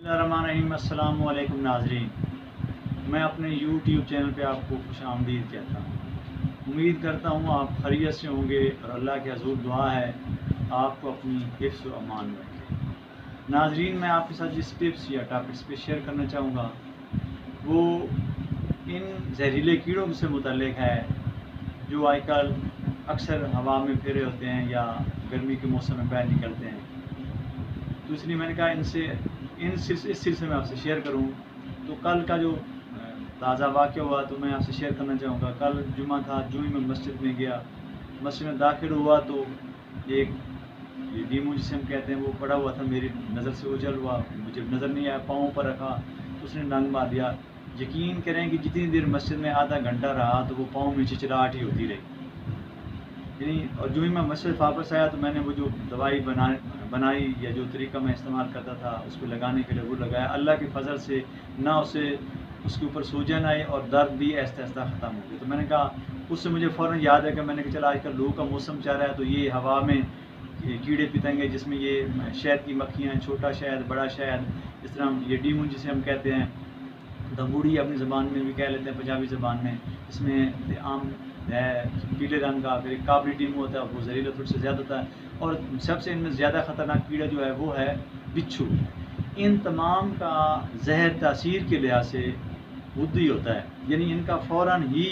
बिस्मिल्लाहिर्रहमानिर्रहीम। अस्सलाम वालेकुम नाज़रीन, मैं अपने यूट्यूब चैनल पे आपको खुश आमदीद कहता हूँ। उम्मीद करता हूँ आप खैरियत से होंगे और अल्लाह के हज़ूर दुआ है आपको अपनी हिफ्ज़ व अमान में रखे। नाज़रीन, मैं आपके साथ जिस टिप्स या टॉपिक्स पे शेयर करना चाहूँगा वो इन जहरीले कीड़ों से मुतल्लिक़ है जो आजकल अक्सर हवा में फिर रहे होते हैं या गर्मी के मौसम में बाहर निकलते हैं। तो इसलिए मैंने कहा इस सिलसिले में आपसे शेयर करूं। तो कल का जो ताज़ा वाक़या हुआ तो मैं आपसे शेयर करना चाहूँगा। कल जुमा था, जो ही मैं मस्जिद में गया, मस्जिद में दाखिल हुआ तो एक ये डीमू जिसे हम कहते हैं वो पड़ा हुआ था, मेरी नज़र से ओझल हुआ, मुझे नज़र नहीं आया, पाँव पर रखा तो उसने डंग मार दिया। यकीन करें कि जितनी देर मस्जिद में आधा घंटा रहा तो वो पाँव में चिचराहट ही होती रही। यानी और जो ही मैं मस्जिद वापस आया तो मैंने वो जो दवाई बनाई या जो तरीका मैं इस्तेमाल करता था उसको लगाने के लिए वो लगाया। अल्लाह के फजल से ना उसके ऊपर सूजन आई और दर्द भी आहिस्ता आहिस्ता ख़त्म हो गया। तो मैंने कहा, उससे मुझे फ़ौरन याद है कि मैंने कहा चला आजकल लू का मौसम चल रहा है तो ये हवा में कीड़े पतंगे जिसमें ये शहद की मक्खियाँ, छोटा शहद, बड़ा शहद, इस तरह ये डीमू जिसे हम कहते हैं, दंबूड़ी अपनी ज़बान में भी कह लेते हैं, पंजाबी ज़बान में, इसमें आम है पीले रंग का। फिर एक काबली डीमू होता है, वो जहरीला थोड़ा सा ज़्यादा होता है। और सबसे इनमें ज़्यादा ख़तरनाक कीड़ा जो है वो है बिच्छू। इन तमाम का जहर तासीर के लिहाज से बुद्धि होता है, यानी इनका फ़ौरन ही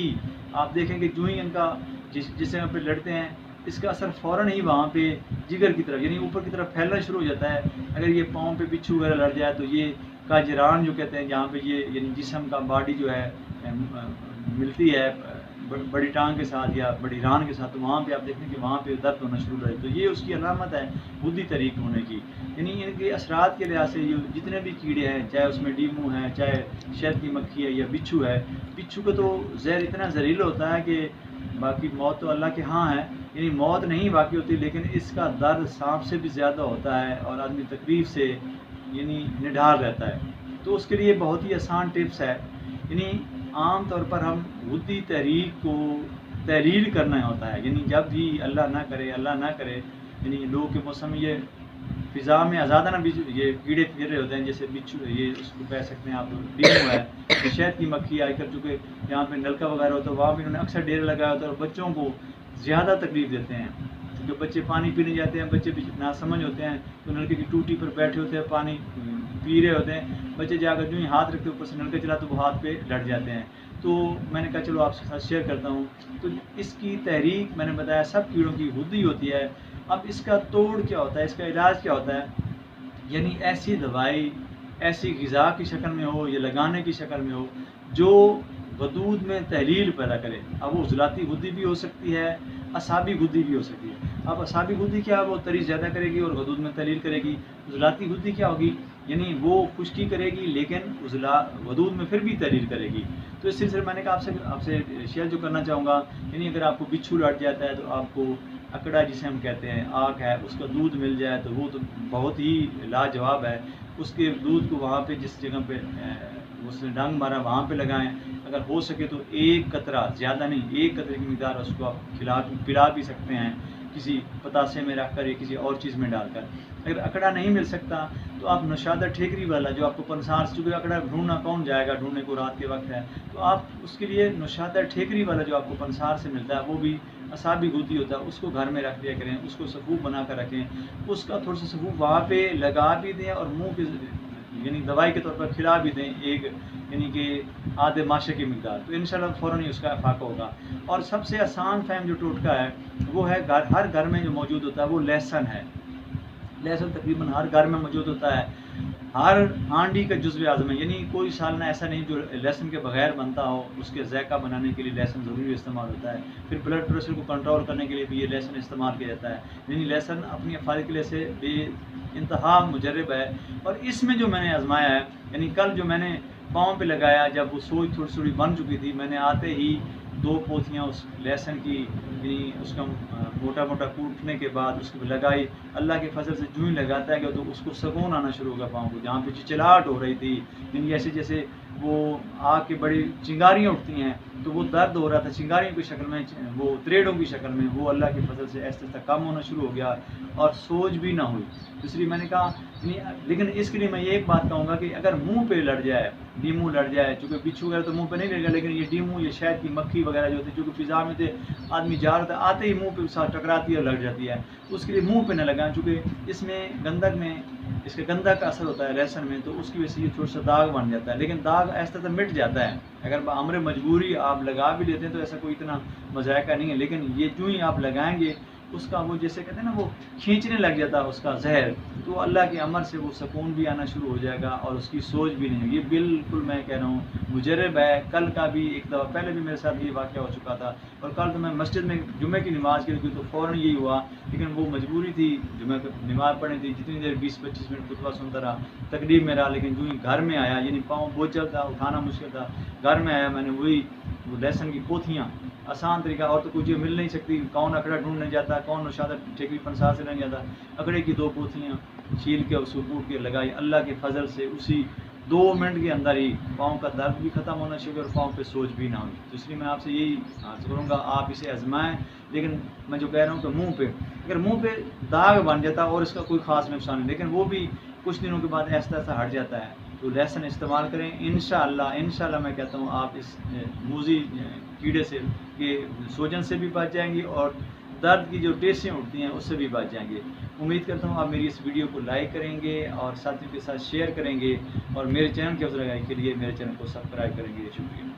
आप देखेंगे जो ही इनका जिस जगह पे लड़ते हैं इसका असर फ़ौरन ही वहाँ पे जिगर की तरफ यानी ऊपर की तरफ फैलना शुरू हो जाता है। अगर ये पाँव पे बिच्छू वगैरह लड़ जाए तो ये काजरान जो कहते हैं, जहाँ पे ये यानी जिस्म का बॉडी जो है मिलती है बड़ी टांग के साथ या बड़ी रान के साथ, तो वहाँ पे आप देखें कि वहाँ पे दर्द होना शुरू हो जाए, तो ये उसकी अलामत है बुद्धि तरीक होने की। यानी इनके असरात के लिहाज से ये जितने भी कीड़े हैं, चाहे उसमें डीमू है, चाहे शहद की मक्खी है या बिच्छू है, बिच्छू का तो जहर इतना जहरीला होता है कि बाकी मौत तो अल्लाह के हाँ है, यानी मौत नहीं वाकई होती, लेकिन इसका दर्द सांप से भी ज़्यादा होता है और आदमी तकलीफ़ से यानी निढाल रहता है। तो उसके लिए बहुत ही आसान टिप्स है। यानी आम तौर पर हम बुद्धि तहरीक को तहलील करना होता है, यानी जब भी अल्लाह ना करे यानी लू के मौसम में ये फ़िज़ा में आज़ादाना भी ये कीड़े फिर रहे होते हैं, जैसे बिच्छू, ये उसको कह सकते हैं आप, डीमू है, शहद की मक्खी आजकल चूँकि यहाँ पे नलका वगैरह होता है वहाँ भी उन्होंने अक्सर डेरा लगाया होता है और बच्चों को ज़्यादा तकलीफ़ देते हैं क्योंकि बच्चे पानी पीने जाते हैं, बच्चे भी नासमझ होते हैं तो नलके की टूटी पर बैठे होते हैं, पानी पी रहे होते हैं, बच्चे जाकर जो ही हाथ रखते ऊपर से नलका चला तो वो हाथ पे लड़ जाते हैं। तो मैंने कहा चलो आपके साथ शेयर करता हूँ। तो इसकी तहरीक मैंने बताया सब कीड़ों की बुद्धि होती है। अब इसका तोड़ क्या होता है, इसका इलाज क्या होता है, यानी ऐसी दवाई ऐसी ग़िज़ा की शक्ल में हो या लगाने की शक्ल में हो जो वजूद में तहलील पैदा करे। अब वो उज़लाती बुद्धि भी हो सकती है, असाबी बुद्धि भी हो सकती है। अब असाबी बुद्धि क्या है, वो तरी ज़्यादा करेगी और वजूद में तहलील करेगी। उज़लाती बुद्धि क्या होगी, यानी वो खुश्की करेगी लेकिन वजूद में फिर भी तहलील करेगी। तो इस सिलसिले मैंने कहा आपसे शेयर जो करना चाहूँगा, यानी अगर आपको बिच्छू लड़ जाता है तो आपको अकड़ा जिसे हम कहते हैं, आग है, उसका दूध मिल जाए तो वो तो बहुत ही लाजवाब है। उसके दूध को वहाँ पे जिस जगह पे उसने डंग मारा वहाँ पे लगाएं। अगर हो सके तो एक कतरा, ज़्यादा नहीं, एक कतरे की मिक़दार उसको आप पिला भी सकते हैं किसी पतासे में रख कर या किसी और चीज़ में डालकर। अगर अकड़ा नहीं मिल सकता तो आप नौशादा ठेकरी वाला जो आपको पंसार, चूँकि अकड़ा ढूंढना कौन जाएगा, ढूंढने को रात के वक्त है, तो आप उसके लिए नौशादा ठेकरी वाला जो आपको पंसार से मिलता है वो भी असाबी बुद्धि होता है, उसको घर में रख दिया करें, उसको सफूफ बना कर रखें, उसका थोड़ा सा सफूफ वहाँ पे लगा भी दें और मुँह के यानी दवाई के तौर पर खिला भी दें, एक यानी कि आधे माशे की मिक़दार, तो इंशाल्लाह फ़ौरन ही उसका इफ़ाक़ा होगा। और सबसे आसान फहम जो टोटका है वो है हर घर में जो मौजूद होता है वो लहसुन है। लहसुन तकरीबन हर घर में मौजूद होता है, हर हांडी का जुज़्व आज़म है, यानी कोई सालना ऐसा नहीं जो लहसुन के बगैर बनता हो। उसके ज़ायक़ा बनाने के लिए लहसुन ज़रूरी इस्तेमाल होता है। फिर ब्लड प्रेशर को कंट्रोल करने के लिए भी ये लहसुन इस्तेमाल किया जाता है। यानी लहसुन अपनी अफ़ाद के लिए से बेइंतहा मुजर्रब है। और इसमें जो मैंने आज़माया है, यानी कल जो मैंने पाँव पे लगाया, जब वो सोच थोड़ी थोड़ी बन चुकी थी, मैंने आते ही 2 पोथियाँ उस लहसुन की यानी उसका मोटा मोटा कूटने के बाद उसको लगाई। अल्लाह के फजल से जो ही लगाता है कि तो उसको सुकून आना शुरू होगा पाँव को, जहाँ पे चिचलाहट हो रही थी, यानी ऐसे जैसे وہ آگ کے بڑی چنگاریاں اٹھتی ہیں تو وہ درد ہو رہا تھا چنگاریوں کی شکل میں، وہ تریڑوں کی شکل میں، وہ اللہ کے فضل سے ایسے ایسے کم ہونا شروع ہو گیا اور سوج بھی نہ ہوئی۔ اس لیے میں نے کہا لیکن اس کے لیے میں یہ ایک بات کہوں گا کہ اگر منہ پہ لڑ جائے، ڈیمو لڑ جائے، چونکہ بچھو وغیرہ تو منہ پہ نہیں لڑے گا، لیکن یہ ڈیمو، یہ شہد کی مکھی وغیرہ جو ہوتی ہے، چونکہ فضا میں تھے، آدمی جا رہا تھا، آتے ہی منہ پہ ساتھ ٹکراتی ہے اور لڑ جاتی ہے، تو اس کے لیے منہ پہ نہ لگائیں، چونکہ اس میں گندک میں اس کے گندک کا اثر ہوتا ہے لہسن میں، تو اس کی وجہ سے یہ تھوڑا سا داغ بن جاتا ہے، لیکن داغ ایسا تو مٹ جاتا ہے، اگر امر مجبوری آپ لگا بھی لیتے ہیں تو ایسا کوئی اتنا مذائقہ نہیں ہے، لیکن یہ جو ہی آپ لگائیں گے اس کا وہ جیسے کہتے ہیں نا وہ کھینچنے لگ جاتا ہے اس کا زہر، تو اللہ کے امر سے وہ سکون بھی آنا شروع ہو جائے گا اور اس کی سوچ بھی نہیں ہوگی۔ یہ بالکل میں کہہ رہا ہوں مجرب ہے، کل کا بھی ایک دفعہ پہلے بھی میرے ساتھ یہ واقعہ ہو چکا تھا، اور کل تو میں مسجد میں جمعے کی نماز کے لیے تو فوراً یہی ہوا، لیکن وہ مجبوری تھی، جمعہ کی نماز پڑھنی تھی، جتنی دیر 20-25 منٹ خطبہ سنتا رہا، تقریب میں رہا، لیکن جو ہی گھر میں آیا، یعنی پاؤں بوجھل تھا، اٹھانا مشکل تھا، گھر میں آیا میں نے وہی وہ لہسن کی پوتھیاں، آسان طریقہ، اور تو کچھ مل نہیں سکتی، کون اکڑا ڈھونڈ نہیں جاتا، کون نشادہ ٹھیکری پنسار سے نہیں جاتا، اکڑے کی 2 پوتھیاں چھیل کے اس کو کوٹ کے لگائی، اللہ کے فضل سے اسی 2 منٹ کے اندر ہی پاؤں کا درد بھی ختم ہونا شروع اور پاؤں پہ سوج بھی نہ ہوئی۔ تو اس لیے میں آپ سے یہی عرض کروں گا آپ اسے آزمائیں، لیکن میں جو کہہ رہا ہوں کہ منہ پہ اگر منہ پہ داغ بن جاتا اور اس کا کوئی خاص نقصان نہیں، لیکن وہ بھی کچھ دنوں کے بعد ایسا ایسا ہٹ جاتا ہے، تو لہسن استعمال کریں، انشاءاللہ میں کہتا ہوں آپ اس موذی کیڑے سے کے سوجن سے بھی بچ جائیں گے اور درد کی جو ٹیسیں اٹھتی ہیں اس سے بھی بچ جائیں گے۔ امید کرتا ہوں آپ میری اس ویڈیو کو لائک کریں گے اور ساتھیوں کے ساتھ شیئر کریں گے، اور میرے چینل کی افزائی کے لیے میرے چینل کو سبسکرائب کریں گے۔ شکریہ۔